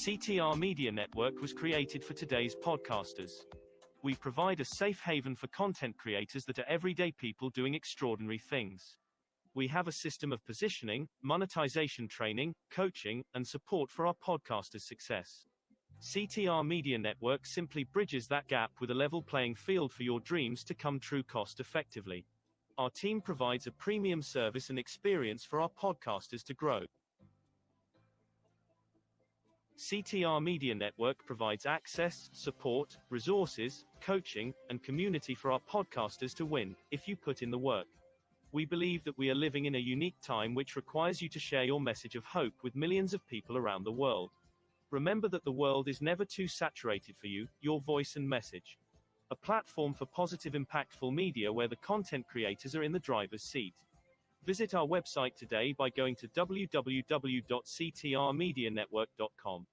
CTR Media Network was created for today's podcasters. We provide a safe haven for content creators that are everyday people doing extraordinary things. We have a system of positioning, monetization training, coaching, and support for our podcasters' success. CTR Media Network simply bridges that gap with a level playing field for your dreams to come true cost effectively. Our team provides a premium service and experience for our podcasters to grow. CTR Media Network provides access, support, resources, coaching, and community for our podcasters to win, if you put in the work. We believe that we are living in a unique time which requires you to share your message of hope with millions of people around the world. Remember that the world is never too saturated for you, your voice and message. A platform for positive, impactful media where the content creators are in the driver's seat. Visit our website today by going to www.ctrmedianetwork.com.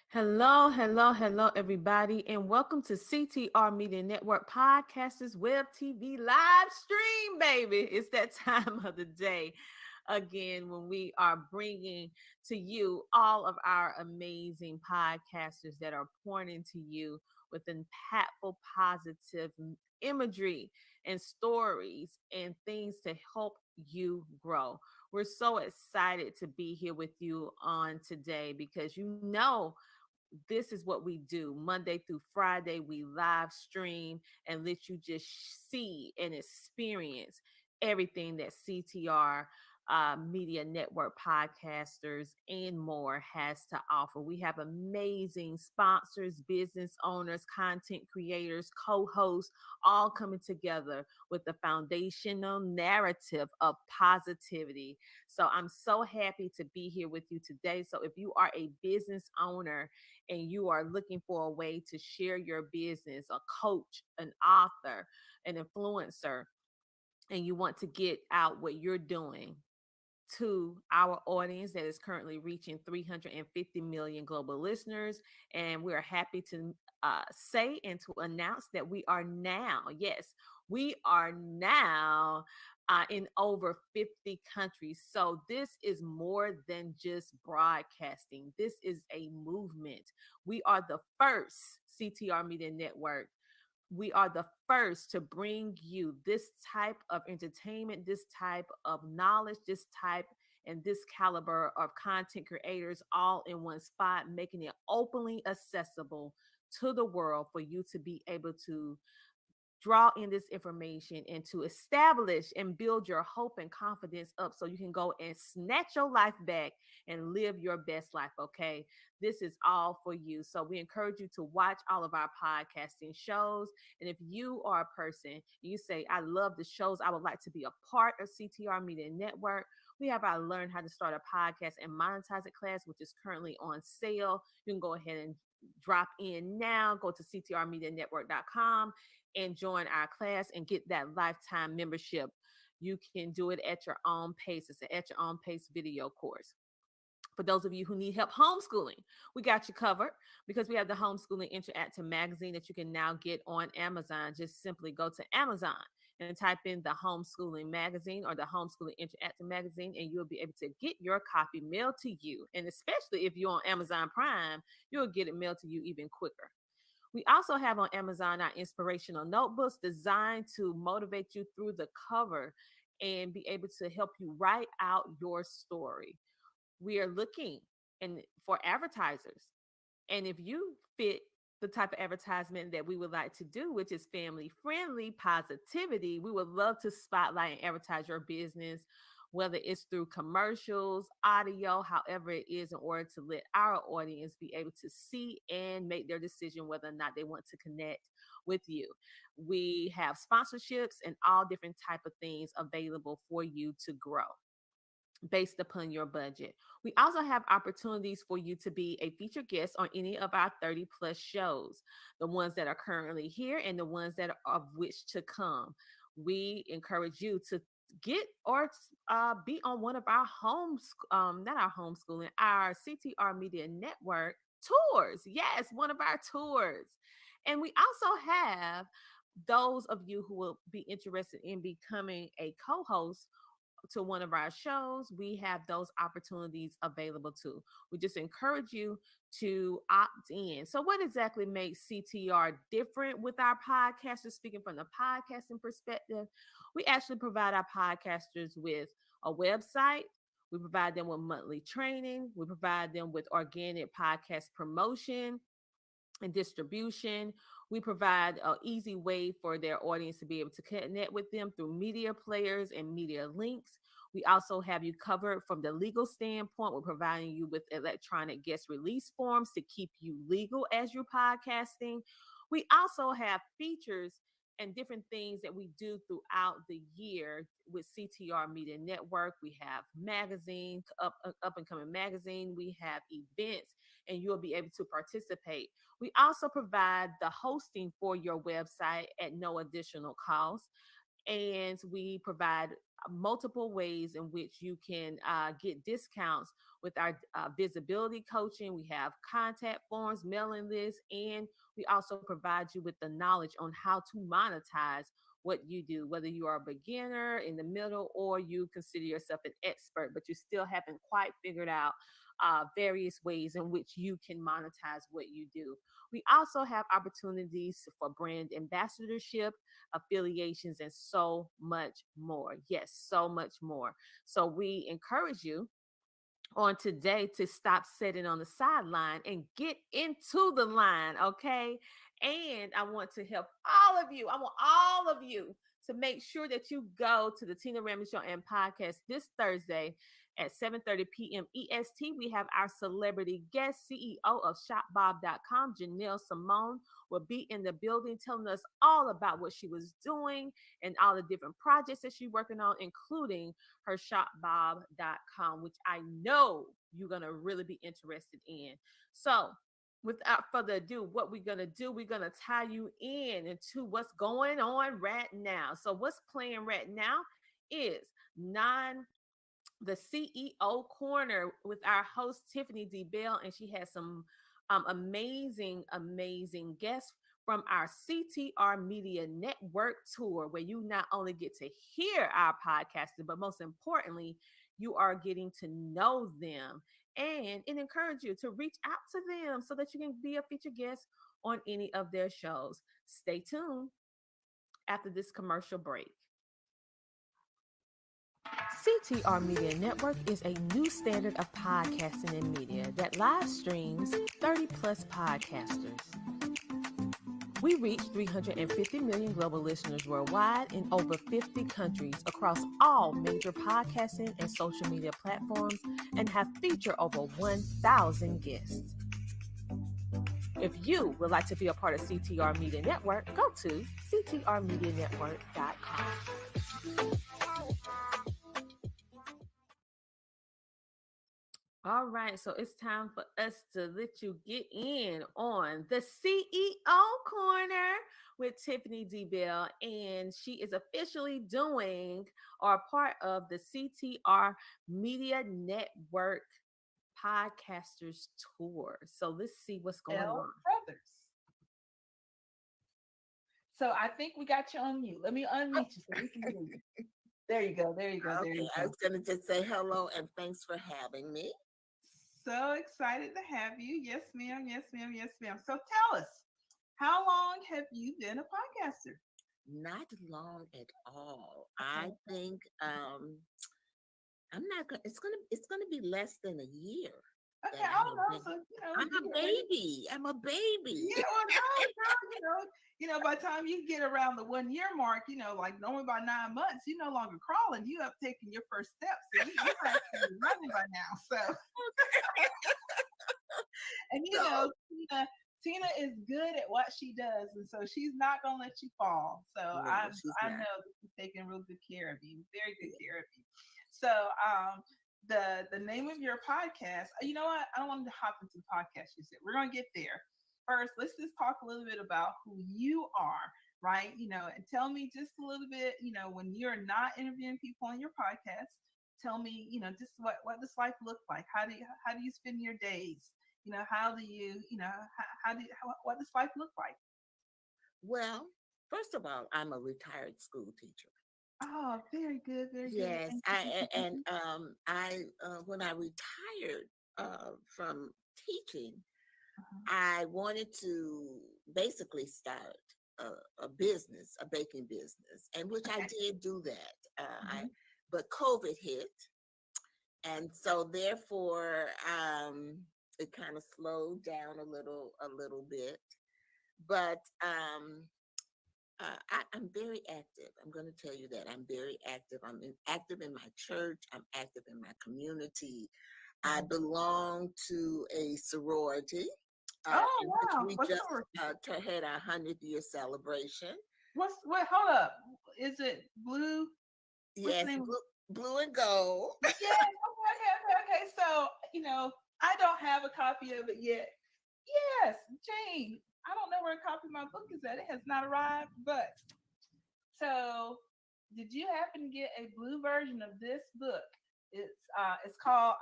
Hello, everybody, and welcome to CTR Media Network Podcasters Webtv live stream, baby. It's that time of the day again when we are bringing to you all of our amazing podcasters that are pouring into you with impactful, positive imagery and stories and things to help you grow. We're so excited to be here with you on today because this is what we do Monday through Friday. We live stream and let you just see and experience everything that CTR Media Network podcasters and more has to offer. We have amazing sponsors, business owners, content creators, co-hosts, all coming together with the foundational narrative of positivity. So I'm so happy to be here with you today. So if you are a business owner and you are looking for a way to share your business, a coach, an author, an influencer, and you want to get out what you're doing to our audience that is currently reaching 350 million global listeners. And we are happy to say and to announce that we are now in over 50 countries. So this is more than just broadcasting. This is a movement. We are the first CTR Media Network. We are the first to bring you this type of entertainment, this type of knowledge, this type and this caliber of content creators all in one spot, making it openly accessible to the world for you to be able to draw in this information and to establish and build your hope and confidence up so you can go and snatch your life back and live your best life. Okay. This is all for you. So we encourage you to watch all of our podcasting shows. And if you are a person, you say, I love the shows, I would like to be a part of CTR Media Network. We have our Learn How to Start a Podcast and Monetize It class, which is currently on sale. You can go ahead and drop in now. Go to ctrmedianetwork.com and join our class and get that lifetime membership. You can do it at your own pace. It's an at your own pace video course. For those of you who need help homeschooling, we got you covered because we have the Homeschooling Interactive magazine that you can now get on Amazon. Just simply go to Amazon and type in the Homeschooling magazine or the Homeschooling Interactive magazine, and you'll be able to get your copy mailed to you. And especially if you're on Amazon Prime, you'll get it mailed to you even quicker. We also have on Amazon our inspirational notebooks designed to motivate you through the cover and be able to help you write out your story. We are looking and for advertisers. And if you fit the type of advertisement that we would like to do, which is family friendly positivity, we would love to spotlight and advertise your business, whether it's through commercials, audio, however it is, in order to let our audience be able to see and make their decision whether or not they want to connect with you. We have sponsorships and all different type of things available for you to grow based upon your budget. We also have opportunities for you to be a featured guest on any of our 30 plus shows, the ones that are currently here and the ones that are of which to come. We encourage you to get or be on one of our not our homeschooling, our CTR Media Network tours. Yes, one of our tours. And we also have those of you who will be interested in becoming a co-host to one of our shows. We have those opportunities available too. We just encourage you to opt in. So what exactly makes CTR different with our podcasters? Speaking from the podcasting perspective, we actually provide our podcasters with a website. We provide them with monthly training. We provide them with organic podcast promotion and distribution. We provide an easy way for their audience to be able to connect with them through media players and media links. We also have you covered from the legal standpoint. We're providing you with electronic guest release forms to keep you legal as you're podcasting. We also have features and different things that we do throughout the year with CTR Media Network. We have magazine, up and coming magazine. We have events, and you'll be able to participate. We also provide the hosting for your website at no additional cost. And we provide multiple ways in which you can get discounts with our visibility coaching. We have contact forms, mailing lists, and we also provide you with the knowledge on how to monetize what you do, whether you are a beginner, in the middle, or you consider yourself an expert, but you still haven't quite figured out various ways in which you can monetize what you do. We also have opportunities for brand ambassadorship, affiliations, and so much more. Yes, so much more. So we encourage you on today to stop sitting on the sideline and get into the line, okay? And I want to help all of you. I want all of you to make sure that you go to the Tina Ramsey Show and podcast this Thursday at 7:30 p.m. EST. We have our celebrity guest, CEO of ShopBob.com, Janelle Simone, will be in the building telling us all about what she was doing and all the different projects that she's working on, including her ShopBob.com, which I know you're going to really be interested in. So without further ado, what we're going to do, we're going to tie you in into what's going on right now. So what's playing right now is the CEO Corner with our host, Tiffany D. Bell, and she has some amazing guests from our CTR Media Network tour, where you not only get to hear our podcasters, but most importantly, you are getting to know them. And it encourages you to reach out to them so that you can be a featured guest on any of their shows. Stay tuned after this commercial break. CTR Media Network is a new standard of podcasting and media that live streams 30 plus podcasters. We reach 350 million global listeners worldwide in over 50 countries across all major podcasting and social media platforms and have featured over 1,000 guests. If you would like to be a part of CTR Media Network, go to ctrmedianetwork.com. All right, so it's time for us to let you get in on the CEO Corner with Tiffany D. Bell, and she is officially doing or part of the CTR Media Network Podcasters Tour. So let's see what's going on. Brothers. So I think we got you on mute. Let me unmute you so we can hear you. There you go. There you go. There you go. I was going to just say hello and thanks for having me. So excited to have you. Yes, ma'am. Yes, ma'am. Yes, ma'am. So tell us, how long have you been a podcaster? Not long at all. Okay. I think I'm not gonna. It's gonna be less than a year. Okay, I don't know. So I'm a baby. I'm a baby. Yeah, well, by the time you get around the 1 year mark, like normally by 9 months, you're no longer crawling. You have taken your first steps. So you're actually running by now. So, and Tina is good at what she does, and so she's not gonna let you fall. So I know that she's taking real good care of you, very good care of you. So the name of your podcast, you know what? I don't want to hop into the podcast you said. We're gonna get there. First, let's just talk a little bit about who you are, right? And tell me just a little bit, when you're not interviewing people on your podcast, tell me, just what does life look like? How do you spend your days? What does life look like? Well, first of all, I'm a retired school teacher. Oh, very good, very good. Yes, when I retired from teaching, I wanted to basically start a business, a baking business, and which I did do that. But COVID hit, and so therefore it kind of slowed down a little bit. But I'm very active. I'm going to tell you that I'm very active. I'm active in my church. I'm active in my community. I belong to a sorority. Wow! We just had our 100th year celebration. Hold up. Is it blue? Yes, blue and gold. Yeah. Okay. So, I don't have a copy of it yet. Yes, Jane. I don't know where a copy of my book is at. It has not arrived, but so did you happen to get a blue version of this book? It's called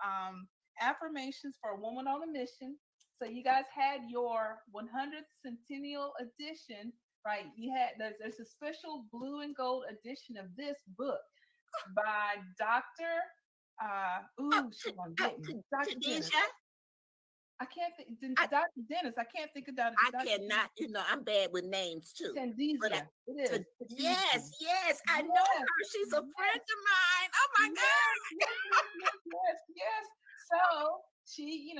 Affirmations for a Woman on a Mission. So you guys had your 100th centennial edition, right? There's a special blue and gold edition of this book by Dr. Dr. Dennis. I can't think. Dr. Dennis. I can't think of Dr. I cannot. I'm bad with names too. Tendizia. It is. Yes. I know her. She's a friend of mine. Oh my God. Yes. So she's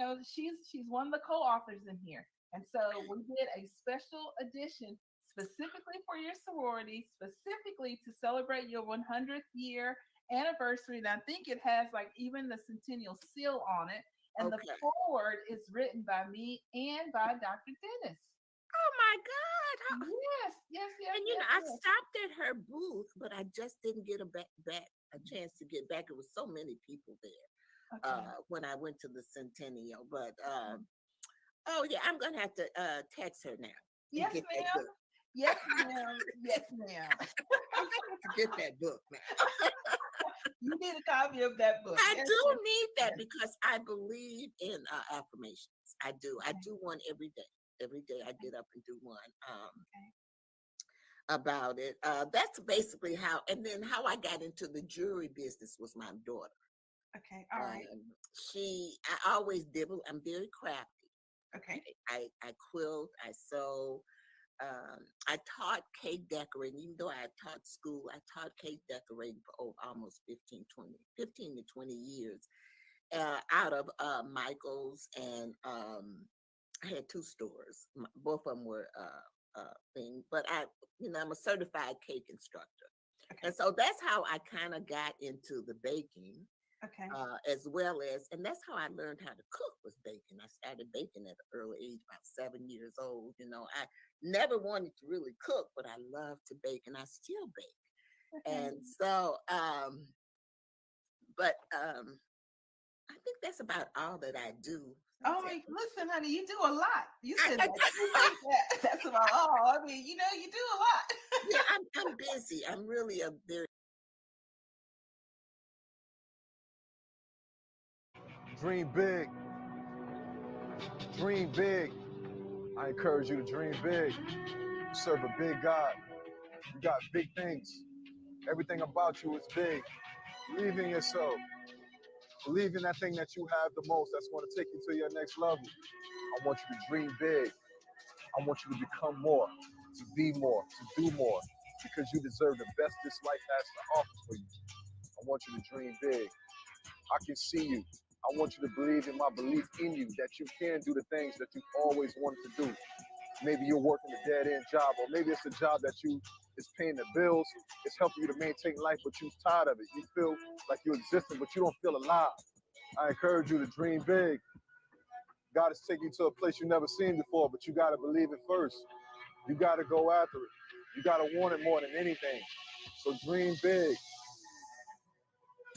one of the co-authors in here, and so we did a special edition specifically for your sorority, specifically to celebrate your 100th year anniversary. And I think it has like even the centennial seal on it. And the foreword is written by me and by Dr. Dennis. Oh my God! Yes. And I stopped at her booth, but I just didn't get a chance to get back. It was so many people there when I went to the centennial. But I'm gonna have to text her now. Yes, ma'am. Yes, ma'am. Get that book now. You need a copy of that book. I do need that because I believe in affirmations. I do. I do one every day. Every day I get up and do one about it. That's basically how. And then how I got into the jewelry business was my daughter. Okay. All right. I always dibble. I'm very crafty. Okay. I quilt. I sew. I taught cake decorating. Even though I taught school, I taught cake decorating for almost 15 to 20 years out of Michael's. And I had 2 stores. Both of them were thing, but I'm a certified cake instructor. Okay. And so that's how I kind of got into the baking. Okay. As well as, and that's how I learned how to cook, was baking. I started baking at an early age, about 7 years old. I never wanted to really cook, but I love to bake, and I still bake. Okay. And so, I think that's about all that I do. Oh, listen, honey, you do a lot. You said that. That's about all. I mean, you do a lot. Yeah, I'm busy. I'm really a very. Dream big. Dream big. I encourage you to dream big. You serve a big God. You got big things. Everything about you is big. Believe in yourself. Believe in that thing that you have the most that's going to take you to your next level. I want you to dream big. I want you to become more, to be more, to do more, because you deserve the best this life has to offer for you. I want you to dream big. I can see you. I want you to believe in my belief in you, that you can do the things that you've always wanted to do. Maybe you're working a dead-end job, or maybe it's a job that is paying the bills, it's helping you to maintain life, but you're tired of it. You feel like you're existing, but you don't feel alive. I encourage you to dream big. God is taking you to a place you've never seen before, but you got to believe it first. You got to go after it. You got to want it more than anything. So dream big.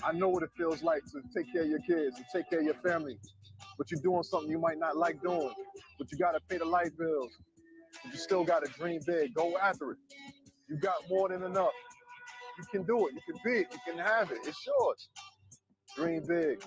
I know what it feels like to take care of your kids, to take care of your family, but you're doing something you might not like doing, but you got to pay the light bills. But you still got to dream big. Go after it. You got more than enough. You can do it. You can be it. You can have it. It's yours. Dream big.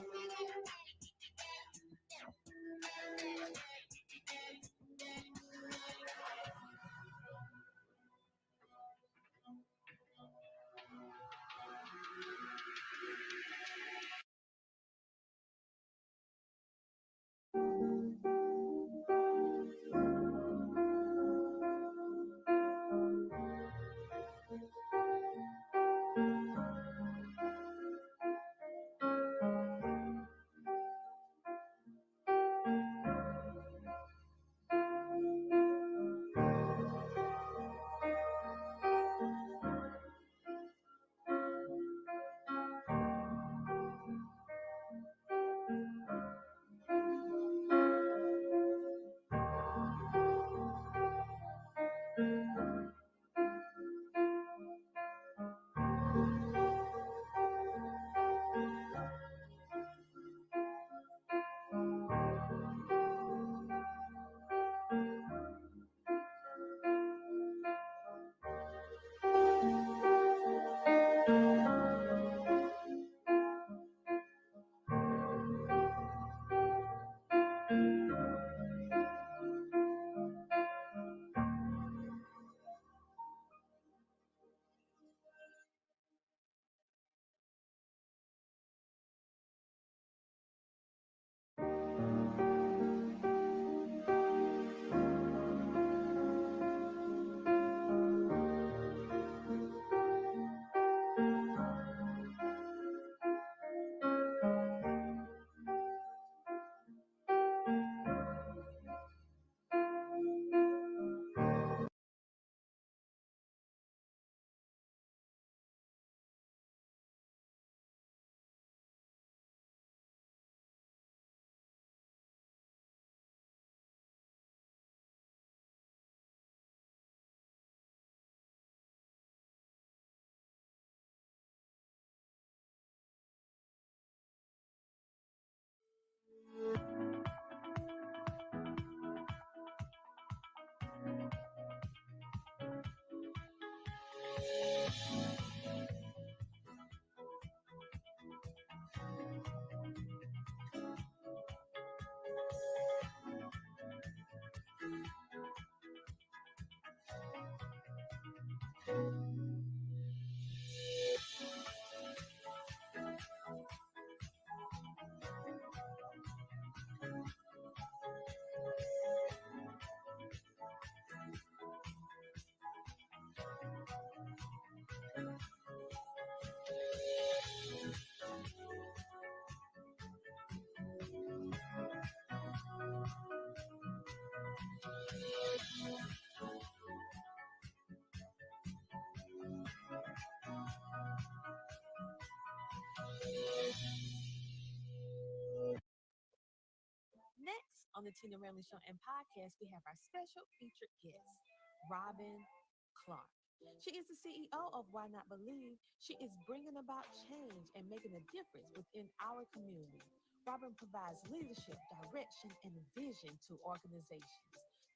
Next on the Tina Ramley Show and podcast, we have our special featured guest, Robin Clark. She is the CEO of Why Not Believe. She is bringing about change and making a difference within our community. Robin provides leadership, direction, and vision to organizations.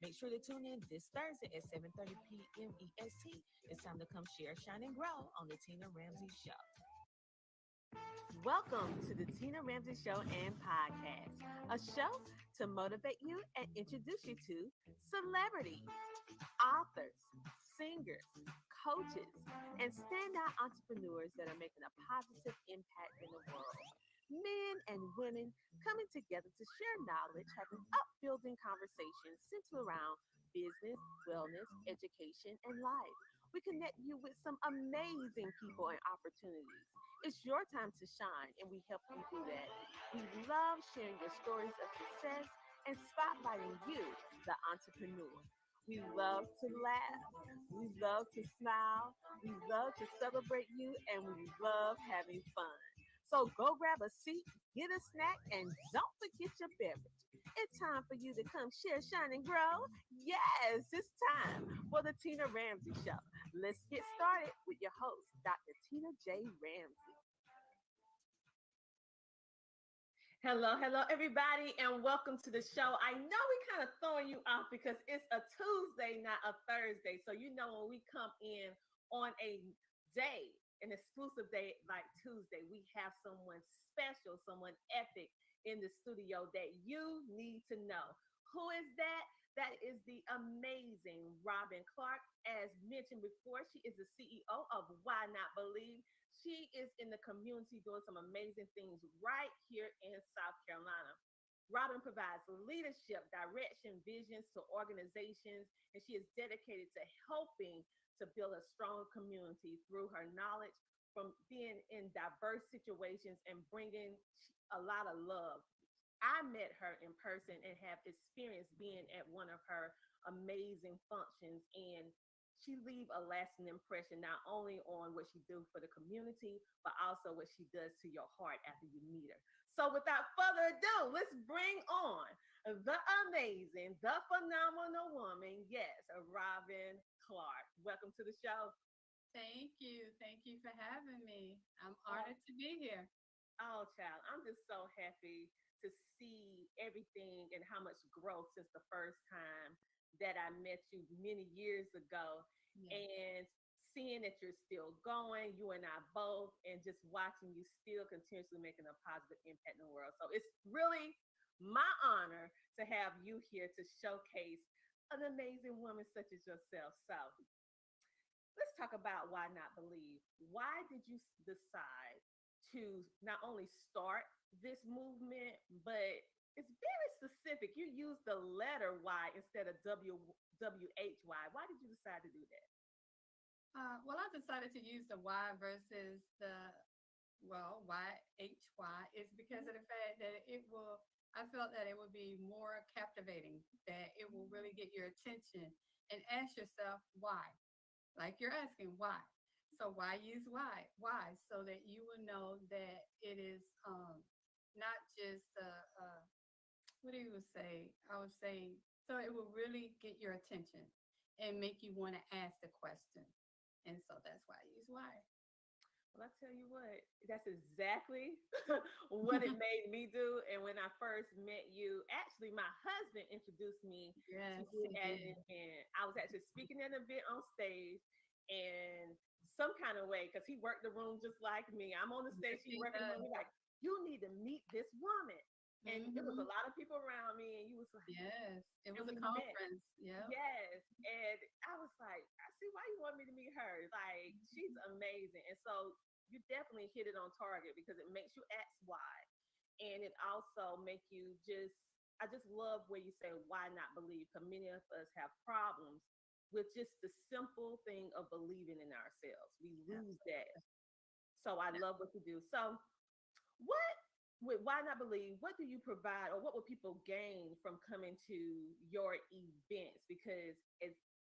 Make sure to tune in this Thursday at 7:30 p.m. EST. It's time to come share, shine, and grow on the Tina Ramsey Show. Welcome to the Tina Ramsey Show and podcast, a show to motivate you and introduce you to celebrities, authors, singers, coaches, and standout entrepreneurs that are making a positive impact in the world. Men and women coming together to share knowledge, having upbuilding conversations centered around business, wellness, education, and life. We connect you with some amazing people and opportunities. It's your time to shine, and we help you do that. We love sharing your stories of success and spotlighting you, the entrepreneur. We love to laugh. We love to smile. We love to celebrate you, and we love having fun. So go grab a seat, get a snack, and don't forget your beverage. It's time for you to come share, shine, and grow. Yes, it's time for the Tina Ramsey Show. Let's get started with your host, Dr. Tina J. Ramsey. Hello, everybody, and welcome to the show. I know we kind of throwing you off because it's a Tuesday, not a Thursday. So you know when we come in on a day, an exclusive day like Tuesday, we have someone special, someone epic in the studio that you need to know. Who is that? That is the amazing Robin Clark. As mentioned before, she is the CEO of Why Not Believe. She is in the community doing some amazing things right here in South Carolina. Robin provides leadership, direction, visions to organizations, and she is dedicated to helping to build a strong community through her knowledge from being in diverse situations and bringing a lot of love. I met her in person and have experienced being at one of her amazing functions, and she leave a lasting impression not only on what she do for the community, but also what she does to your heart after you meet her. So without further ado, let's bring on the amazing, the phenomenal woman, yes, Robin Clark. Welcome to the show. Thank you. Thank you for having me. I'm honored to be here. Oh, child, I'm just so happy to see everything and how much growth since the first time that I met you many years ago. Yes. And seeing that you're still going, you and I both, and just watching you still continuously making a positive impact in the world. So it's really my honor to have you here to showcase an amazing woman such as yourself. So let's talk about Why Not Believe. Why did you decide to not only start this movement, but it's very specific. You use the letter Y instead of WHY. Why did you decide to do that? Well, I decided to use the Y versus the, YHY is because of the fact that I felt that it would be more captivating, that it will really get your attention and ask yourself why. Like you're asking why. So why use why? Why? So that you will know that it is not just what do you say? I would say, so it will really get your attention and make you want to ask the question. And so that's why I use why. Well, I tell you what, that's exactly what it made me do. And when I first met you, actually, my husband introduced me to you at an event. I was actually speaking at an event on stage, and some kind of way, because he worked the room just like me. I'm on the stage, he working the room. He's like, you need to meet this woman. And there was a lot of people around me, and you was like, yes, it was a conference. Yeah. Yes. And I was like, I see why you want me to meet her. Like, she's amazing. And so you definitely hit it on target because it makes you ask why. And it also make you I just love where you say, why not believe? Because many of us have problems with just the simple thing of believing in ourselves. We lose that. So I love what you do. So with Why Not Believe, what do you provide, or what will people gain from coming to your events? Because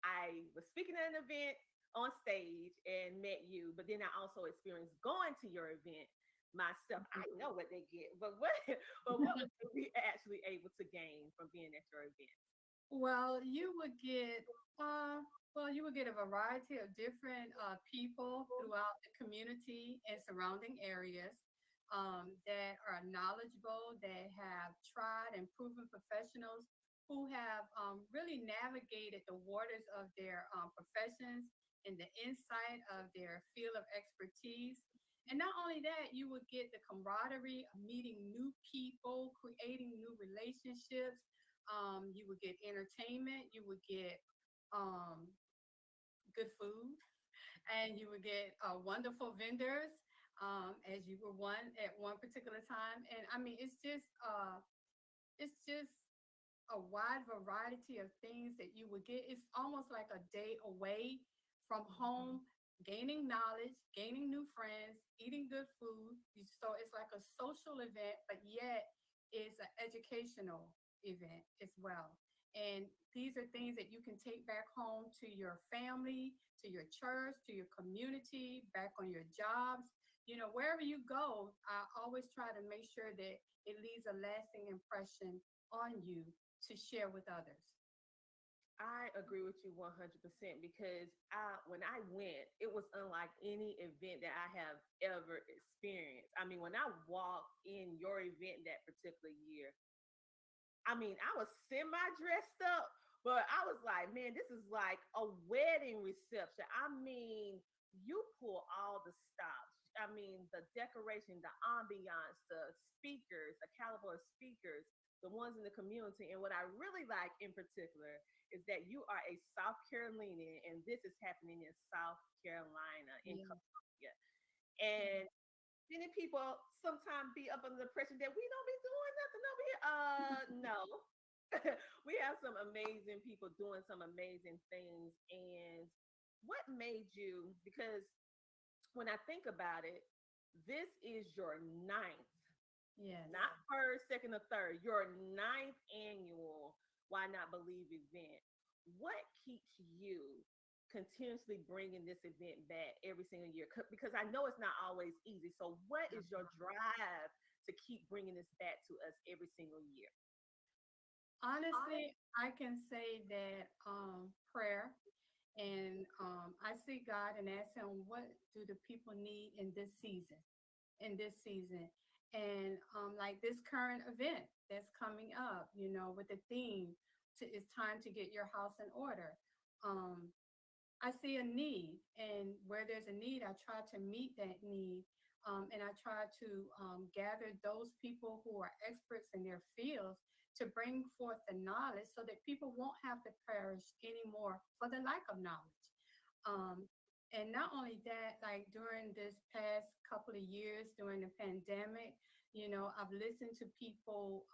I was speaking at an event on stage and met you, but then I also experienced going to your event. myself. I know what they get, but what would they be actually able to gain from being at your event? Well, you would get a variety of different people throughout the community and surrounding areas that are knowledgeable, that have tried and proven professionals who have really navigated the waters of their professions and the insight of their field of expertise. And not only that, you would get the camaraderie of meeting new people, creating new relationships. You would get entertainment. You would get um, good food, and you would get wonderful vendors, as you were one at one particular time. And I mean, it's just a wide variety of things that you would get. It's almost like a day away from home, gaining knowledge, gaining new friends, eating good food. So it's like a social event, but yet it's an educational event as well. And these are things that you can take back home to your family, to your church, to your community, back on your jobs. Wherever you go, I always try to make sure that it leaves a lasting impression on you to share with others. I agree with you 100% because when I went, it was unlike any event that I have ever experienced. I mean, when I walked in your event that particular year, I mean, I was semi dressed up, but I was like, man, this is like a wedding reception. I mean, you pull all the stops. I mean, the decoration, the ambiance, the speakers, the caliber of speakers, the ones in the community. And what I really like in particular is that you are a South Carolinian, and this is happening in South Carolina, in Yeah. Columbia. And many people sometimes be up under the impression that we don't be doing nothing over here. No. We have some amazing people doing some amazing things. And what made you, because when I think about it, this is your ninth, Yes. not first, second, or third, your ninth annual Why Not Believe event. What keeps you continuously bringing this event back every single year? Because I know it's not always easy. So what is your drive to keep bringing this back to us every single year? Honestly, I can say that prayer, and I seek God and ask Him, what do the people need in this season? In this season, and like this current event that's coming up, with the theme to "It's time to get your house in order." Um, I see a need, and where there's a need, I try to meet that need. And I try to gather those people who are experts in their fields to bring forth the knowledge so that people won't have to perish anymore for the lack of knowledge. Um, and not only that, like during this past couple of years during the pandemic, I've listened to people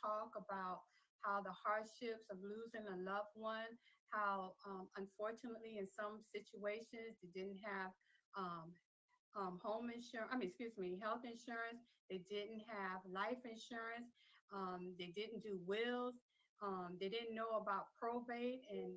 talk about how the hardships of losing a loved one, how unfortunately in some situations they didn't have um, home insurance, excuse me, health insurance. They didn't have life insurance. They didn't do wills. They didn't know about probate and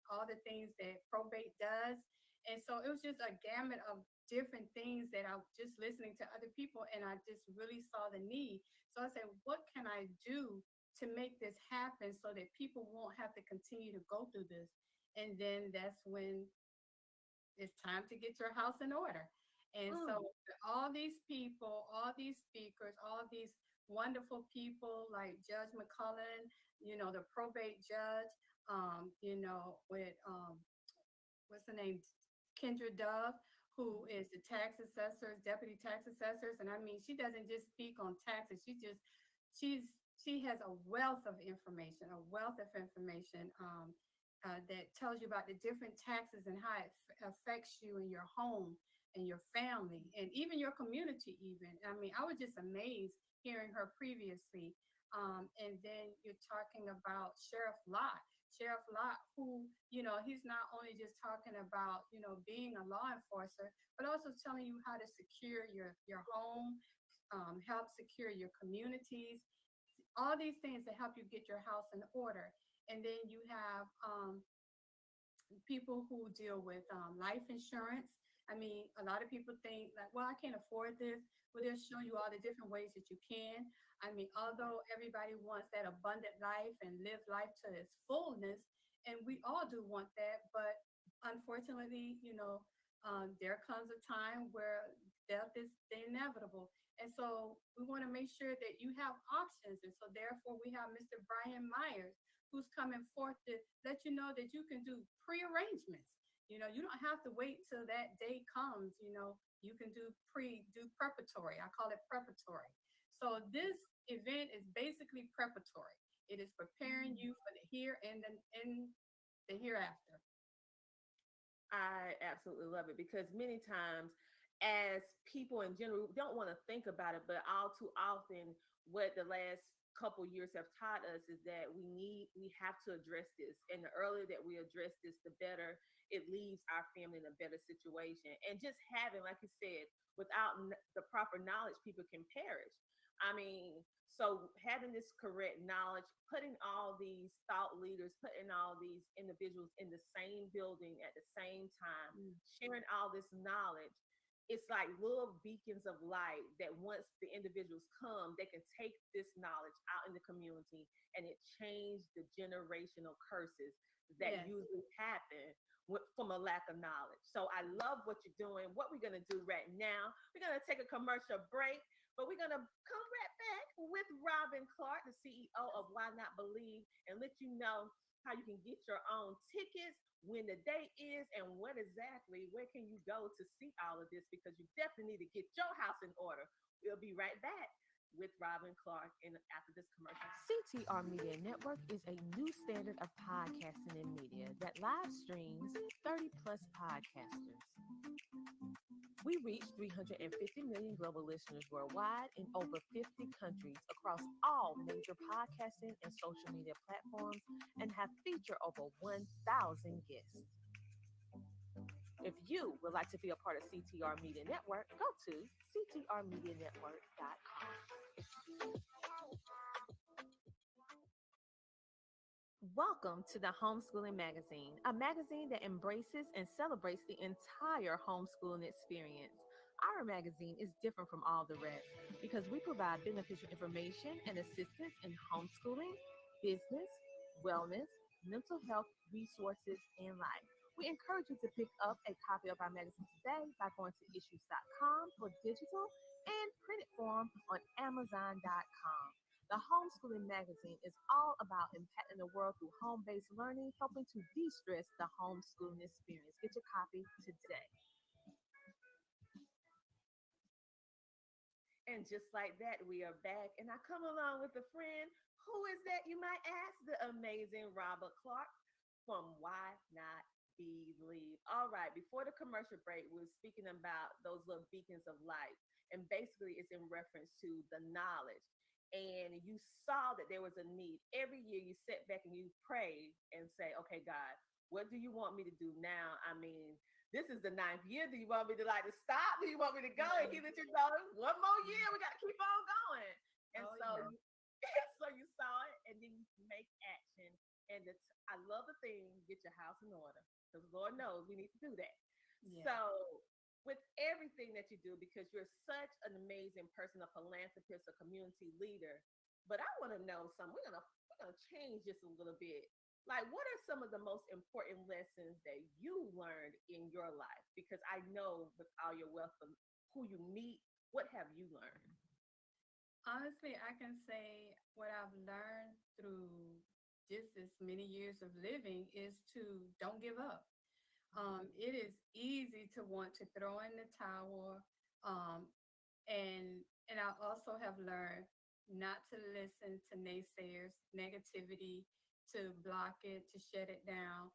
all the things that probate does. And so it was just a gamut of different things that I was just listening to other people, and I just really saw the need. So I said, what can I do to make this happen so that people won't have to continue to go through this? And then that's when it's time to get your house in order. And so all these people, all these speakers, all these wonderful people like Judge McCullen, the probate judge, with what's the name? Kendra Dove, who is the tax assessors, deputy tax assessors. And I mean, she doesn't just speak on taxes. She has a wealth of information, that tells you about the different taxes and how it affects you and your home and your family and even your community even. I mean, I was just amazed hearing her previously. And then you're talking about Sheriff Lott, who, he's not only just talking about, being a law enforcer, but also telling you how to secure your home, help secure your communities, all these things to help you get your house in order. And then you have people who deal with life insurance. I mean, a lot of people think like, well, I can't afford this. Well, they'll show you all the different ways that you can. I mean, although everybody wants that abundant life and live life to its fullness, and we all do want that, but unfortunately, there comes a time where death is the inevitable. And so we want to make sure that you have options. And so therefore we have Mr. Brian Myers, who's coming forth to let you know that you can do pre-arrangements. You don't have to wait till that day comes. You can do preparatory. I call it preparatory. So this event is basically preparatory. It is preparing you for the here and the hereafter. I absolutely love it because many times, as people in general, don't want to think about it, but all too often, what the last couple years have taught us is that we have to address this, and the earlier that we address this, the better it leaves our family in a better situation. And just having, like you said, without the proper knowledge, people can perish. I mean, so having this correct knowledge, putting all these thought leaders, putting all these individuals in the same building at the same time, sharing all this knowledge, it's like little beacons of light that once the individuals come, they can take this knowledge out in the community and it changed the generational curses that usually happen from a lack of knowledge. So I love what you're doing. What we're going to do right now, we're going to take a commercial break. But we're going to come right back with Robin Clark, the CEO of Why Not Believe, and let you know how you can get your own tickets, when the date is, and where can you go to see all of this, because you definitely need to get your house in order. We'll be right back with Robin Clark after this commercial. CTR Media Network is a new standard of podcasting and media that live streams 30 plus podcasters. We reach 350 million global listeners worldwide in over 50 countries across all major podcasting and social media platforms and have featured over 1,000 guests. If you would like to be a part of CTR Media Network, go to ctrmedianetwork.com. Welcome to the Homeschooling Magazine, a magazine that embraces and celebrates the entire homeschooling experience. Our magazine is different from all the rest because we provide beneficial information and assistance in homeschooling, business, wellness, mental health, resources, and life. We encourage you to pick up a copy of our magazine today by going to issues.com for digital and printed form on amazon.com. The Homeschooling Magazine is all about impacting the world through home-based learning, helping to de-stress the homeschooling experience. Get your copy today. And just like that, we are back. And I come along with a friend. Who is that, you might ask? The amazing Robert Clark from Why Not Believe. All right, before the commercial break, we were speaking about those little beacons of light. And basically, it's in reference to the knowledge. And you saw that there was a need. Every year you sit back and you pray and say, okay, God, what do you want me to do now? I mean, this is the 9th year. Do you want me to stop? Do you want me to go and give it your daughter? One more year, we got to keep on going. And so you saw it and then you make action. And I love the thing, get your house in order, because Lord knows we need to do that. Yeah. So with everything that you do, because you're such an amazing person, a philanthropist, a community leader. But I want to know something. We're gonna change this a little bit. Like, what are some of the most important lessons that you learned in your life? Because I know with all your wealth of who you meet, what have you learned? Honestly, I can say what I've learned through just as many years of living is to don't give up. It is easy to want to throw in the towel, and I also have learned not to listen to naysayers, negativity, to block it, to shut it down,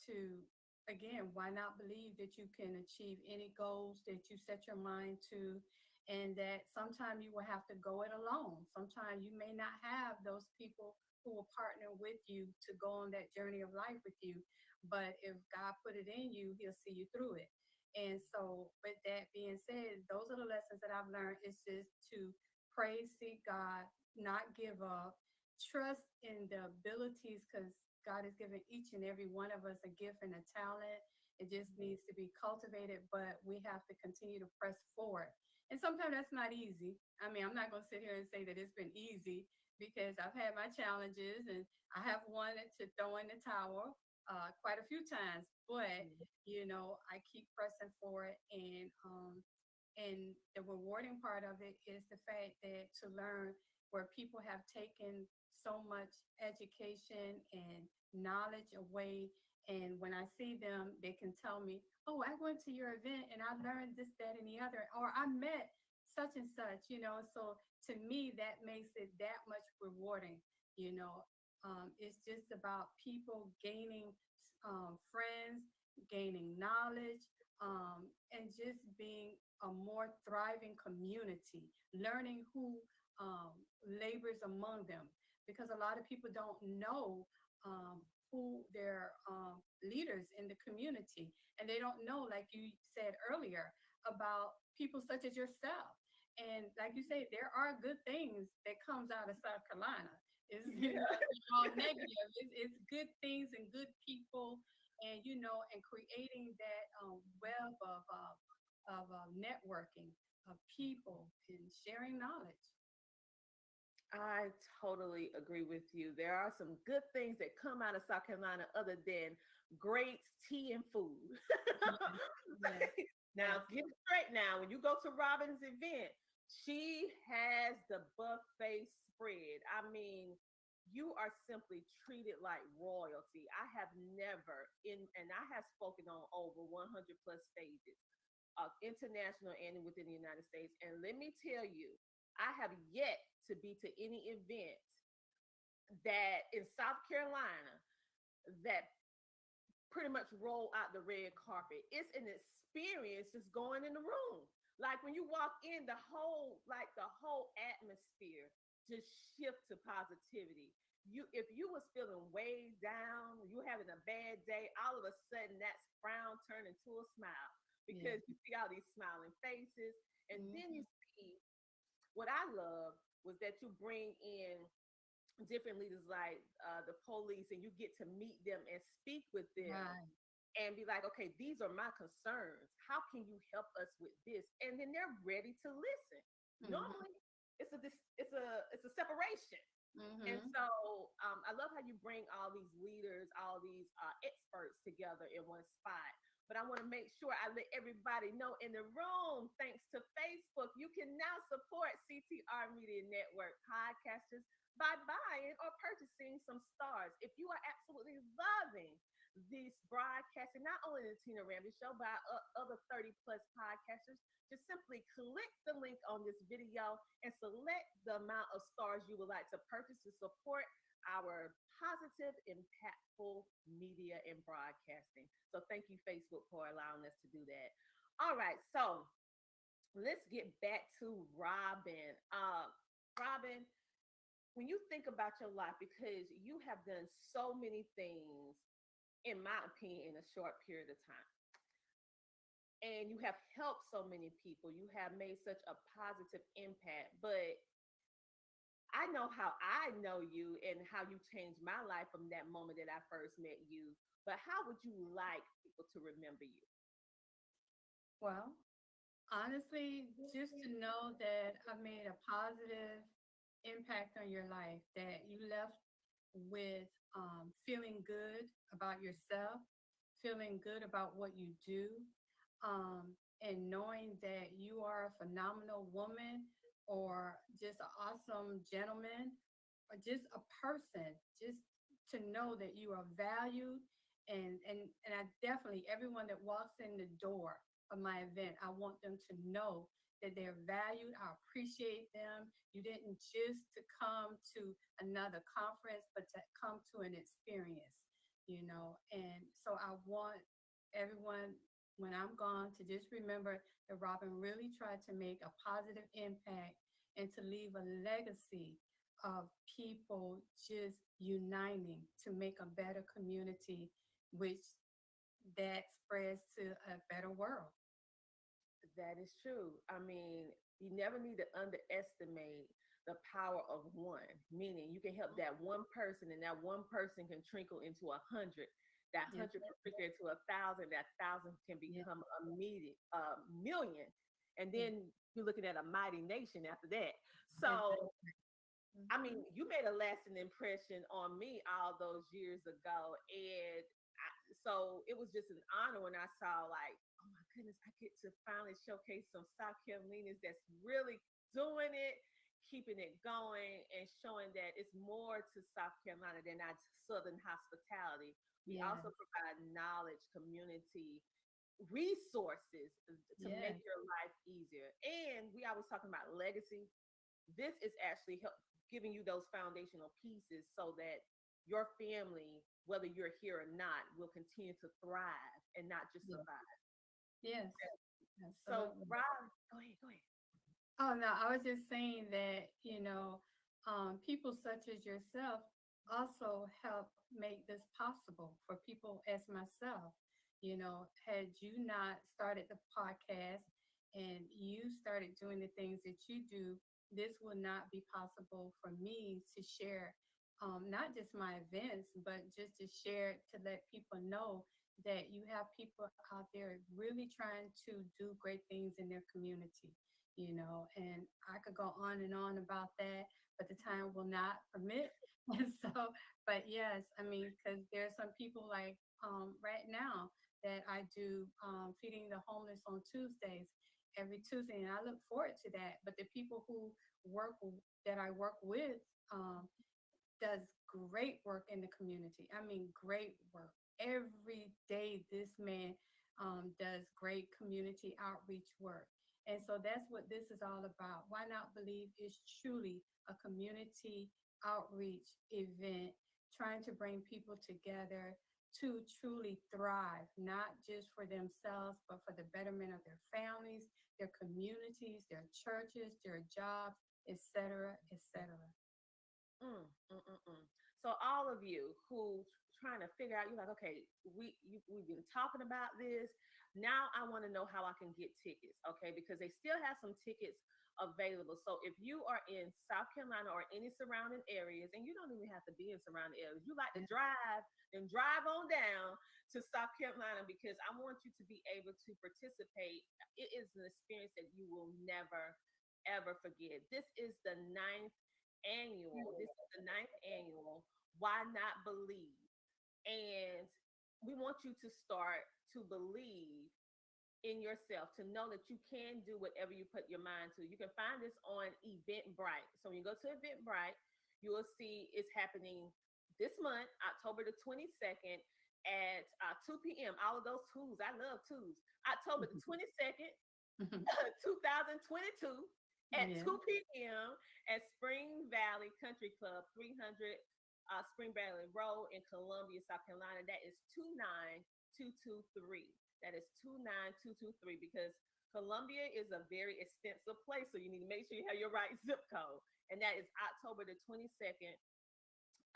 to again, why not believe that you can achieve any goals that you set your mind to, and that sometimes you will have to go it alone. Sometimes you may not have those people who will partner with you to go on that journey of life with you. But if God put it in you, he'll see you through it. And so with that being said, those are the lessons that I've learned, is just to pray, seek God, not give up, trust in the abilities, because God has given each and every one of us a gift and a talent. It just needs to be cultivated, but we have to continue to press forward. And sometimes that's not easy. I mean, I'm not going to sit here and say that it's been easy because I've had my challenges and I have wanted to throw in the towel quite a few times, but I keep pressing forward, and the rewarding part of it is the fact that to learn where people have taken so much education and knowledge away. And when I see them, they can tell me, oh, I went to your event and I learned this, that, and the other, or I met such and such. So to me, that makes it that much rewarding. You know, it's just about people gaining friends, gaining knowledge, and just being a more thriving community, learning who labors among them, because a lot of people don't know who their leaders in the community, and they don't know, like you said earlier, about people such as yourself. And like you say, there are good things that comes out of South Carolina. It's not all negative. It's good things and good people, and creating that web of networking of people and sharing knowledge. I totally agree with you. There are some good things that come out of South Carolina other than great tea and food. Yes. Now, get it straight now. When you go to Robin's event, she has the buffet spread. I mean, you are simply treated like royalty. I have never and I have spoken on over 100 plus stages, international and within the United States. And let me tell you, I have yet to be to any event that in South Carolina that pretty much roll out the red carpet. It's an experience just going in the room. Like when you walk in, the whole atmosphere just shift to positivity. If you was feeling way down, you having a bad day, all of a sudden that frown turn into a smile because you see all these smiling faces. And then you see what I love was that you bring in different leaders like the police, and you get to meet them and speak with them. Right. And be like, okay, these are my concerns. How can you help us with this? And then they're ready to listen. Normally, it's a separation. And so I love how you bring all these leaders, all these experts together in one spot. But I want to make sure I let everybody know in the room, thanks to Facebook, you can now support CTR Media Network podcasters by buying or purchasing some stars. If you are absolutely loving this broadcasting, not only the Tina Ramsey Show, but other 30 plus podcasters, just simply click the link on this video and select the amount of stars you would like to purchase to support our positive, impactful media and broadcasting. So thank you, Facebook, for allowing us to do that. All right, so let's get back to Robin. Robin, when you think about your life, because you have done so many things, in my opinion, in a short period of time, and you have helped so many people, you have made such a positive impact, but I know how I know you and how you changed my life from that moment that I first met you. But how would you like people to remember you? Well, honestly, just to know that I made a positive impact on your life, that you left with feeling good about yourself, feeling good about what you do, and knowing that you are a phenomenal woman or just an awesome gentleman or just a person, just to know that you are valued. And I definitely, everyone that walks in the door of my event, I want them to know that they're valued. I appreciate them. You didn't just to come to another conference, but to come to an experience, And so I want everyone, when I'm gone, to just remember that Robin really tried to make a positive impact and to leave a legacy of people just uniting to make a better community, which that spreads to a better world. That is true. I mean, you never need to underestimate the power of one, meaning you can help that one person and that one person can trickle into 100. That Yeah. 100 can figure into 1,000. That 1,000 can become a million. And then you're looking at a mighty nation after that. So, I mean, you made a lasting impression on me all those years ago. And so it was just an honor when I saw, like, oh my goodness, I get to finally showcase some South Carolinians that's really doing it, keeping it going, and showing that it's more to South Carolina than our Southern hospitality. We also provide knowledge, community, resources to make your life easier. And we always talking about legacy. This is actually giving you those foundational pieces so that your family, whether you're here or not, will continue to thrive and not just survive. Yes. So, Absolutely. Rob, go ahead. Oh no, I was just saying that, people such as yourself also help make this possible for people as myself. Had you not started the podcast and you started doing the things that you do, this would not be possible for me to share, not just my events, but just to share to let people know that you have people out there really trying to do great things in their community. And I could go on and on about that, but the time will not permit. And so, but yes, I mean, because there's some people like right now that I do feeding the homeless on Tuesdays, every Tuesday, and I look forward to that. But the people who that I work with does great work in the community. I mean, great work. Every day, this man does great community outreach work. And so that's what this is all about. Why Not Believe is truly a community outreach event trying to bring people together to truly thrive, not just for themselves, but for the betterment of their families, their communities, their churches, their jobs, etc., etc. So all of you who trying to figure out, you're like, okay, we've been talking about this. Now I want to know how I can get tickets, okay? Because they still have some tickets available. So if you are in South Carolina or any surrounding areas, and you don't even have to be in surrounding areas, you like to drive, then drive on down to South Carolina, because I want you to be able to participate. It is an experience that you will never, ever forget. This is the ninth annual Why Not Believe. And we want you to start to believe in yourself, to know that you can do whatever you put your mind to. You can find this on Eventbrite. So when you go to Eventbrite, you will see it's happening this month, October the 22nd at 2 p.m. All of those twos. I love twos. October the 22nd, 2022 at 2 p.m. at Spring Valley Country Club, 300 Spring Valley Road in Columbia, South Carolina. That is 29223. That is 29223, because Columbia is a very extensive place. So you need to make sure you have your right zip code. And that is October the 22nd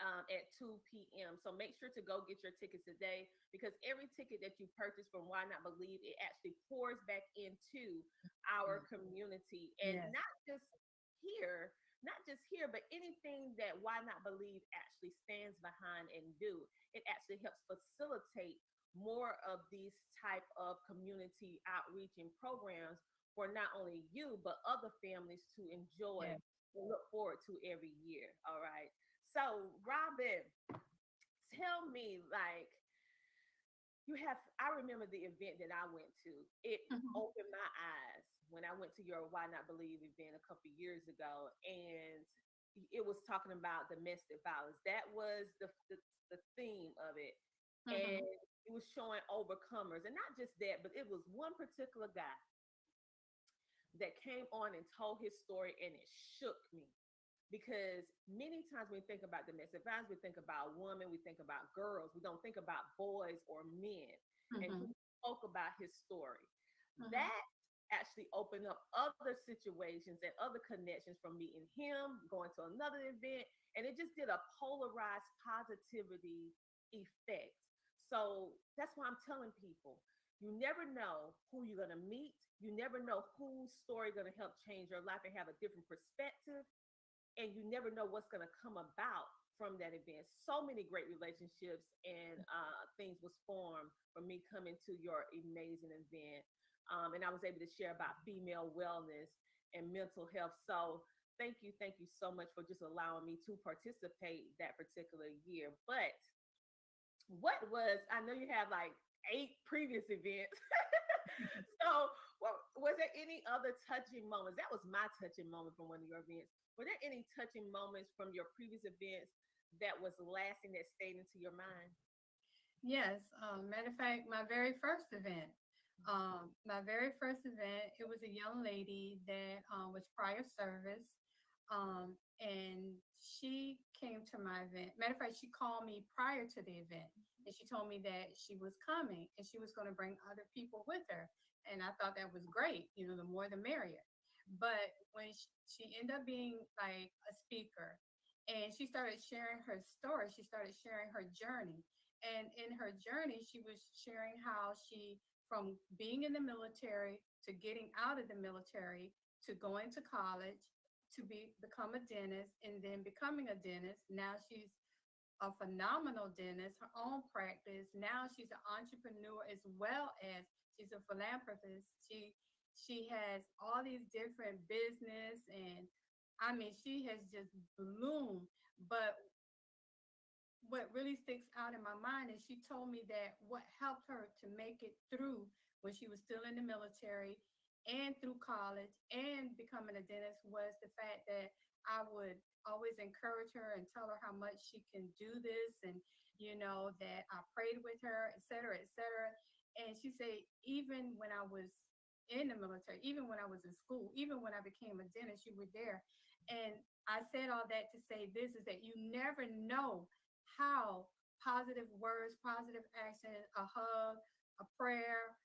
at 2 p.m. So make sure to go get your tickets today, because every ticket that you purchase from Why Not Believe, it actually pours back into our community. And not just here, but anything that Why Not Believe actually stands behind and do. It actually helps facilitate more of these type of community outreach and programs for not only you, but other families to enjoy and look forward to every year. All right. So, Robin, tell me, like, I remember the event that I went to. It opened my eyes when I went to your Why Not Believe event a couple of years ago, and it was talking about domestic violence. That was the theme of it. And it was showing overcomers, and not just that, but it was one particular guy that came on and told his story, and it shook me. Because many times when we think about domestic violence, we think about women, we think about girls, we don't think about boys or men. And he spoke about his story. That actually opened up other situations and other connections from meeting him, going to another event, and it just did a polarized positivity effect. So that's why I'm telling people, you never know who you're going to meet. You never know whose story is going to help change your life and have a different perspective. And you never know what's going to come about from that event. So many great relationships and things was formed from me coming to your amazing event. And I was able to share about female wellness and mental health. So thank you so much for just allowing me to participate that particular year. But I know you have like 8 previous events. So was there any other touching moments? That was my touching moment from one of your events. Were there any touching moments from your previous events that was lasting, that stayed into your mind? Yes. Matter of fact, my very first event. It was a young lady that was prior service. And she came to my event. Matter of fact, she called me prior to the event and she told me that she was coming and she was going to bring other people with her. And I thought that was great. You know, the more the merrier. But when she ended up being like a speaker and she started sharing her story, she started sharing her journey. And in her journey, she was sharing how she, from being in the military to getting out of the military to going to college to become a dentist and then becoming a dentist. Now she's a phenomenal dentist, her own practice. Now she's an entrepreneur as well as she's a philanthropist. She has all these different business and I mean she has just bloomed. But what really sticks out in my mind is she told me that what helped her to make it through when she was still in the military and through college and becoming a dentist was the fact that I would always encourage her and tell her how much she can do this and you know that I prayed with her, et cetera, et cetera. And she said even when I was in the military, even when I was in school, even when I became a dentist, you were there. And I said all that to say this is that you never know how positive words, positive action, a hug, a prayer,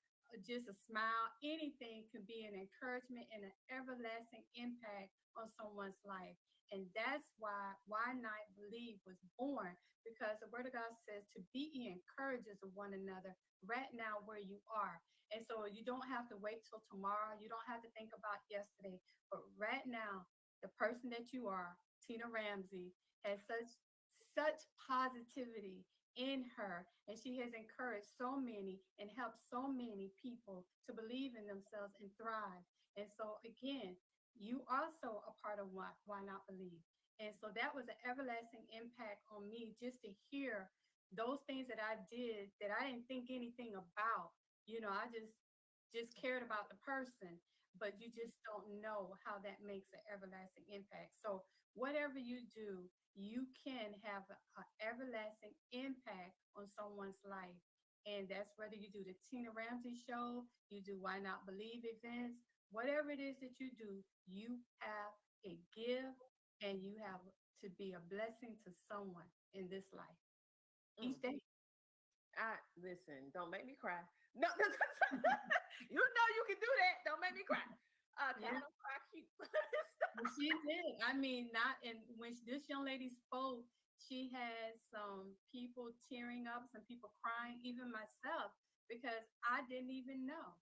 just a smile, anything can be an encouragement and an everlasting impact on someone's life. And that's why Not Believe was born, because the word of God says to be ye encouragers of one another right now where you are. And so you don't have to wait till tomorrow. You don't have to think about yesterday. But right now, the person that you are, Tina Ramsey, has such positivity in her, and she has encouraged so many and helped so many people to believe in themselves and thrive. And so again, you also a part of why not believe. And so that was an everlasting impact on me just to hear those things that I did that I didn't think anything about. You know, I just cared about the person, but you just don't know how that makes an everlasting impact. So whatever you do, you can have an everlasting impact on someone's life. And that's whether you do the Tina Ramsey show, you do Why Not Believe events, whatever it is that you do, you have a gift and you have to be a blessing to someone in this life each day. I listen, don't make me cry. No, you know you can do that. Don't make me cry. Yeah. I don't cry cute. She did. I mean, not and when this young lady spoke, she had some people tearing up, some people crying, even myself, because I didn't even know.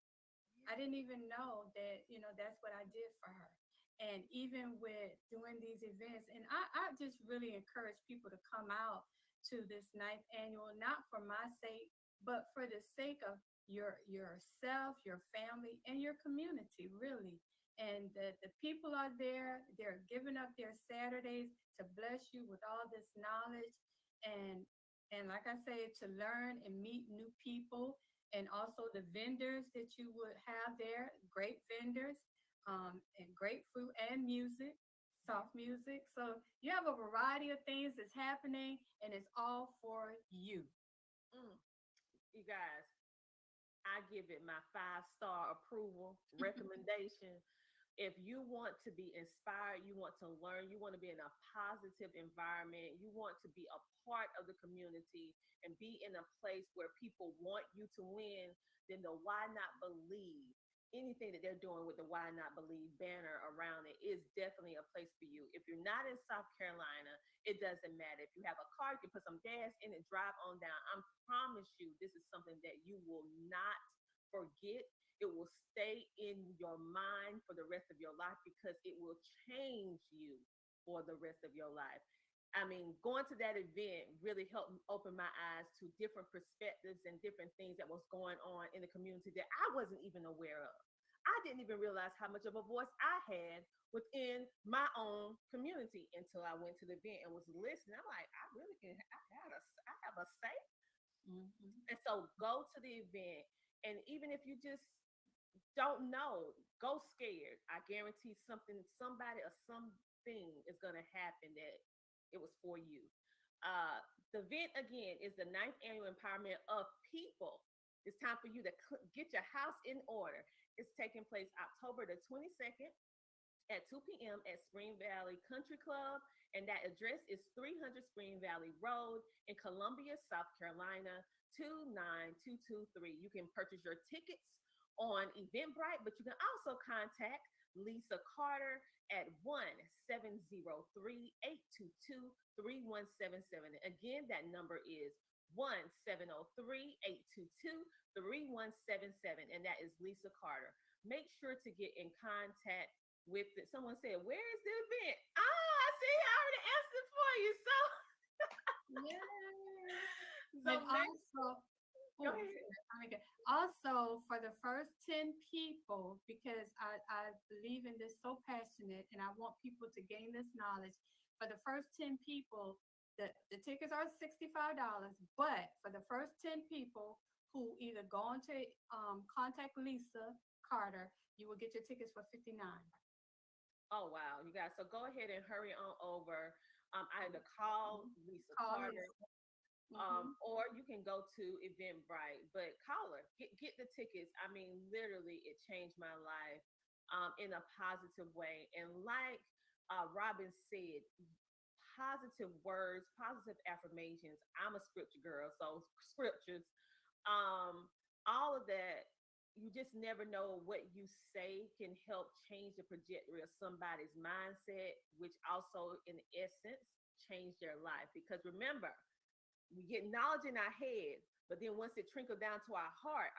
I didn't even know that, you know, that's what I did for her. And even with doing these events, and I just really encourage people to come out to this ninth annual, not for my sake, but for the sake of yourself, your family, and your community, really. And the people are there, they're giving up their Saturdays to bless you with all this knowledge. And like I say, to learn and meet new people, and also the vendors that you would have there, great vendors, and great food and music, soft music. So you have a variety of things that's happening, and it's all for you. Mm. You guys, I give it my 5-star approval recommendation. If you want to be inspired, you want to learn, you want to be in a positive environment, you want to be a part of the community and be in a place where people want you to win, then the Why Not Believe, anything that they're doing with the Why Not Believe banner around it is definitely a place for you. If you're not in South Carolina, it doesn't matter. If you have a car, you can put some gas in and drive on down. I promise you, this is something that you will not forget. It will stay in your mind for the rest of your life because it will change you for the rest of your life. I mean, going to that event really helped open my eyes to different perspectives and different things that was going on in the community that I wasn't even aware of. I didn't even realize how much of a voice I had within my own community until I went to the event and was listening. I'm like, I really can, I have a say. Mm-hmm. And so go to the event. And even if you just don't know, go scared. I guarantee somebody or something is going to happen that it was for you. The event again is the 9th annual empowerment of people. It's time for you to get your house in order. It's taking place October the 22nd at 2 p.m. at Spring Valley Country Club. And that address is 300 Spring Valley Road in Columbia, South Carolina, 29223. You can purchase your tickets on Eventbrite, but you can also contact Lisa Carter at 1-703-822-3177. Again, that number is 1-703-822-3177. And that is Lisa Carter. Make sure to get in contact with it. Someone said, where is the event? I see, I already answered for you. So, so go ahead. Also, for the first 10 people, because I believe in this so passionate and I want people to gain this knowledge. For the first 10 people, the tickets are $65, but for the first 10 people who either go on to contact Lisa Carter, you will get your tickets for $59. Oh, wow, you guys. So go ahead and hurry on over. Either call Lisa Carter, or you can go to Eventbrite, but call her, get the tickets. I mean, literally, it changed my life in a positive way. And like Robin said, positive words, positive affirmations. I'm a scripture girl, so scriptures, all of that. You just never know what you say can help change the trajectory of somebody's mindset, which also, in essence, change their life. Because remember, we get knowledge in our head, but then once it trickles down to our heart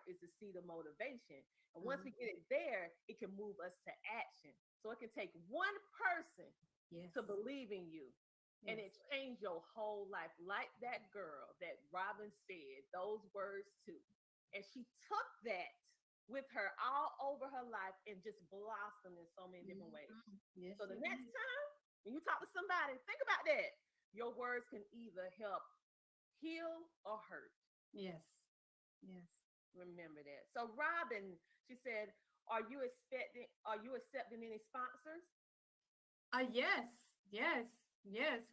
is the seed of motivation. And once we get it there, it can move us to action. So it can take one person to believe in you. And it changed your whole life. Like that girl that Robin said, those words too. And she took that with her all over her life and just blossomed in so many different ways. So the next time when you talk to somebody, think about that. Your words can either help heal or hurt. Yes. Remember that. So Robin, she said, are you accepting any sponsors? Yes.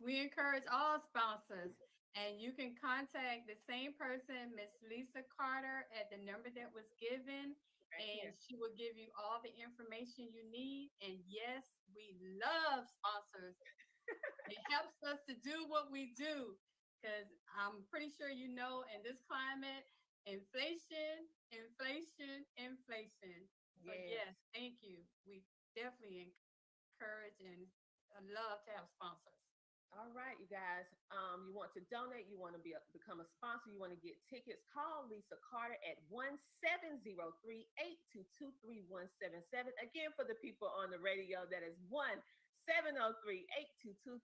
We encourage all sponsors. And you can contact the same person, Miss Lisa Carter, at the number that was given. And she will give you all the information you need. And yes, we love sponsors. It helps us to do what we do. Because I'm pretty sure you know, in this climate, inflation. So yes, thank you. We definitely encourage and love to have sponsors. All right, you guys. You want to donate, you want to become a sponsor, you want to get tickets, call Lisa Carter at 1-703-822-3177. Again, for the people on the radio, that is 1-703-822-3177.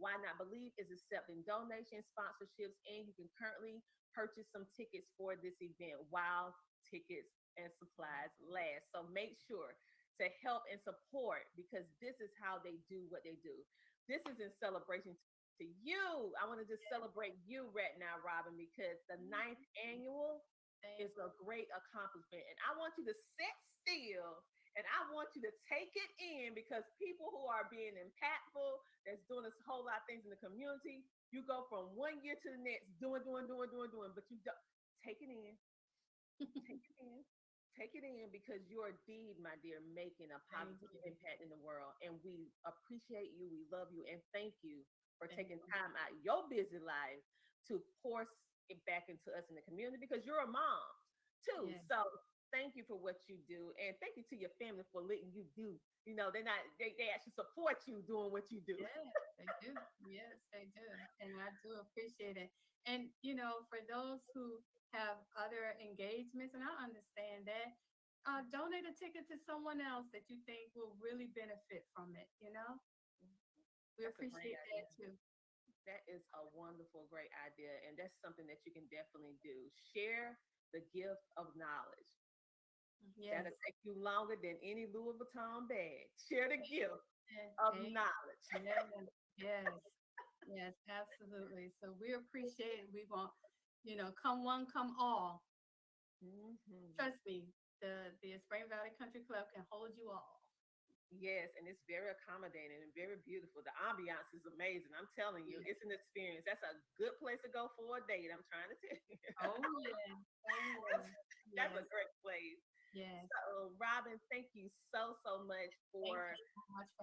Why Not Believe is accepting donations, sponsorships, and you can currently purchase some tickets for this event while tickets and supplies last. So make sure to help and support, because this is how they do what they do. This is in celebration to you. I want to just celebrate you right now, Robin, because the 9th annual is a great accomplishment. And I want you to sit still and I want you to take it in, because people who are being impactful, that's doing this whole lot of things in the community, you go from one year to the next, doing, but you don't take it in. Take it in, because you're indeed, my dear, making a positive impact in the world. And we appreciate you. We love you. And thank you for taking time out of your busy life to pour it back into us in the community, because you're a mom too. So thank you for what you do. And thank you to your family for letting you do. You know, they actually support you doing what you do. Yeah, they do. Yes, they do. And I do appreciate it. And, for those who have other engagements, and I understand that, donate a ticket to someone else that you think will really benefit from it, We That's a great appreciate that too. That is a wonderful, great idea. And that's something that you can definitely do. Share the gift of knowledge. Yes. That'll take you longer than any Louis Vuitton bag. Share the gift of knowledge. Yes, absolutely. So we appreciate it. We want, come one, come all. Trust me, the Spring Valley Country Club can hold you all. Yes, and it's very accommodating and very beautiful. The ambiance is amazing. I'm telling you, it's an experience. That's a good place to go for a date. I'm trying to tell you. Oh yeah. That's a great place. Yes. So, Robin, thank you so much for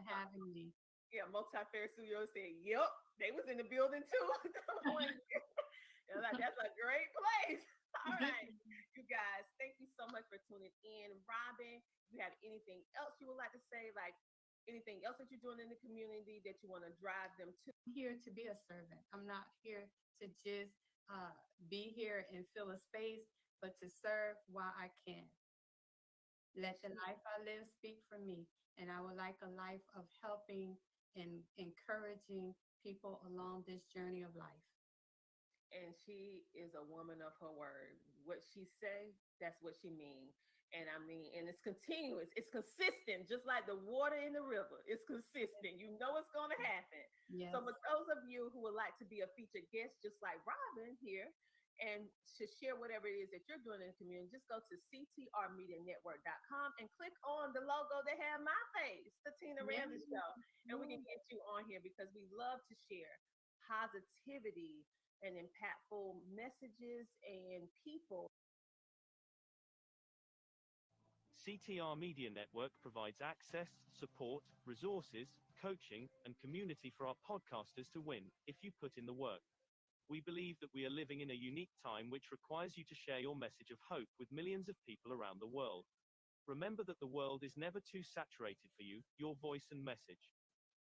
having me. Yeah, Multi-Fair Studios said, "Yep, they was in the building too." Like, that's a great place. All right, you guys, thank you so much for tuning in. Robin, if you have anything else you would like to say, like anything else that you're doing in the community that you want to drive them to? I'm here to be a servant. I'm not here to just be here and fill a space, but to serve while I can. Let the life I live speak for me. And I would like a life of helping and encouraging people along this journey of life. And she is a woman of her word. What she say, that's what she means. And I mean, and it's continuous, it's consistent, just like the water in the river. It's consistent. You know it's going to happen. Yes. So for those of you who would like to be a featured guest, just like Robin here, and to share whatever it is that you're doing in the community, just go to ctrmedianetwork.com and click on the logo that have my face, the Tina Ramsey Show. And we can get you on here because we love to share positivity and impactful messages and people. CTR Media Network provides access, support, resources, coaching, and community for our podcasters to win if you put in the work. We believe that we are living in a unique time which requires you to share your message of hope with millions of people around the world. Remember that the world is never too saturated for you, your voice and message.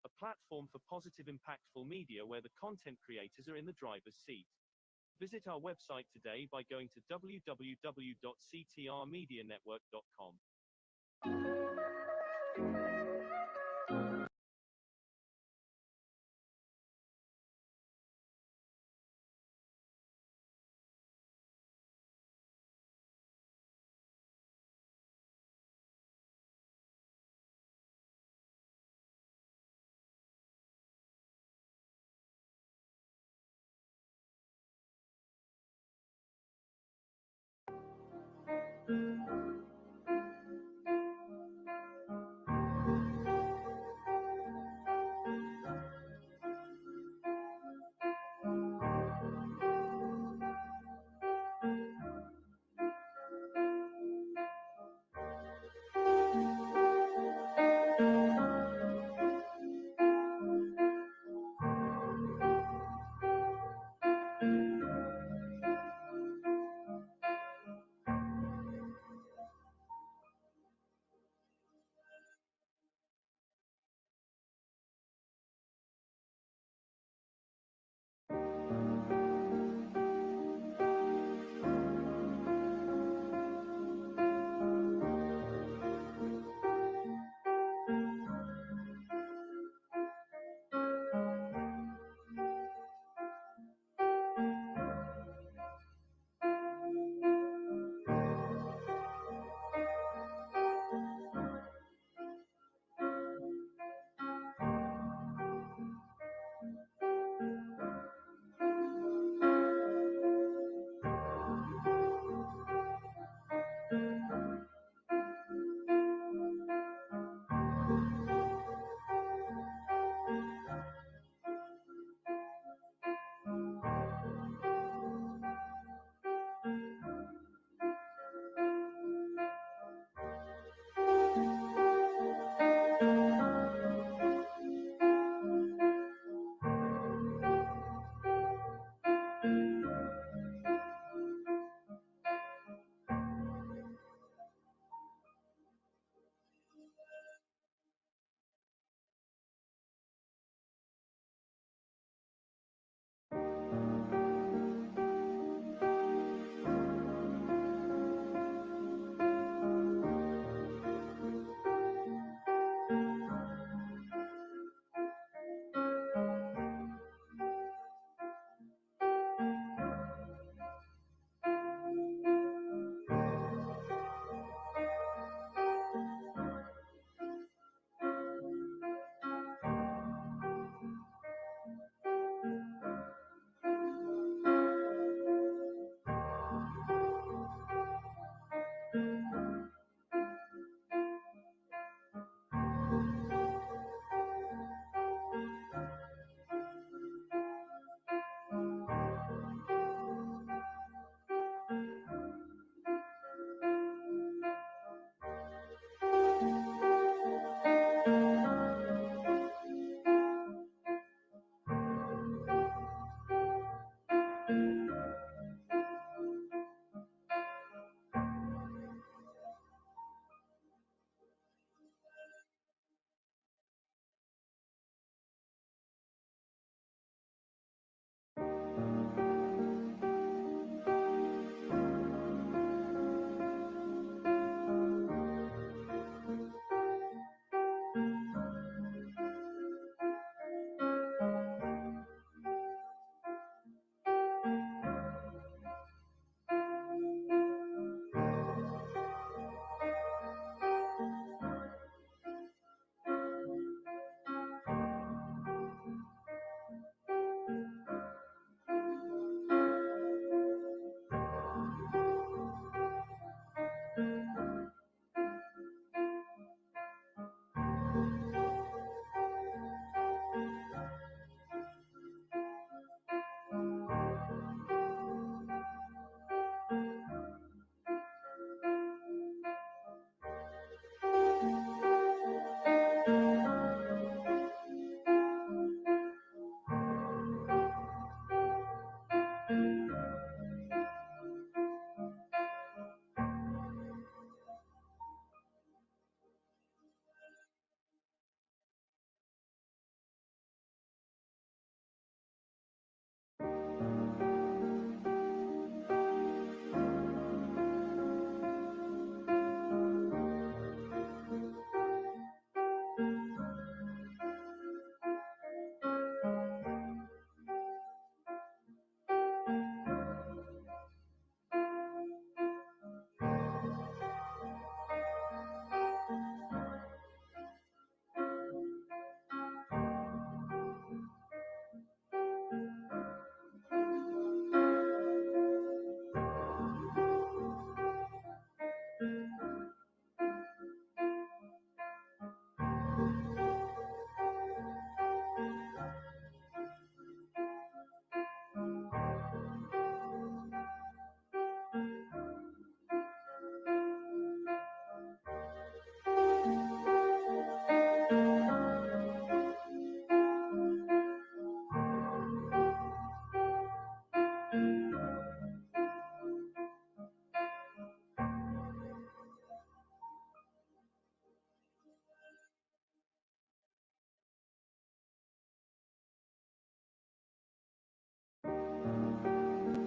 A platform for positive, impactful media where the content creators are in the driver's seat. Visit our website today by going to www.ctrmedianetwork.com.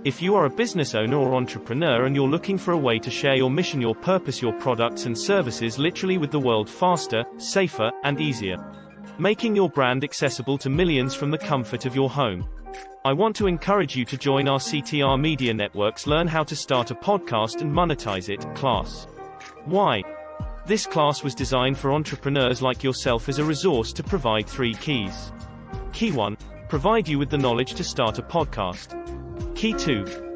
If you are a business owner or entrepreneur and you're looking for a way to share your mission, your purpose, your products and services literally with the world faster, safer, and easier, making your brand accessible to millions from the comfort of your home, I want to encourage you to join our CTR Media Network's Learn How to Start a Podcast and Monetize It class. Why? This class was designed for entrepreneurs like yourself as a resource to provide 3 keys. Key 1. Provide you with the knowledge to start a podcast. Key 2.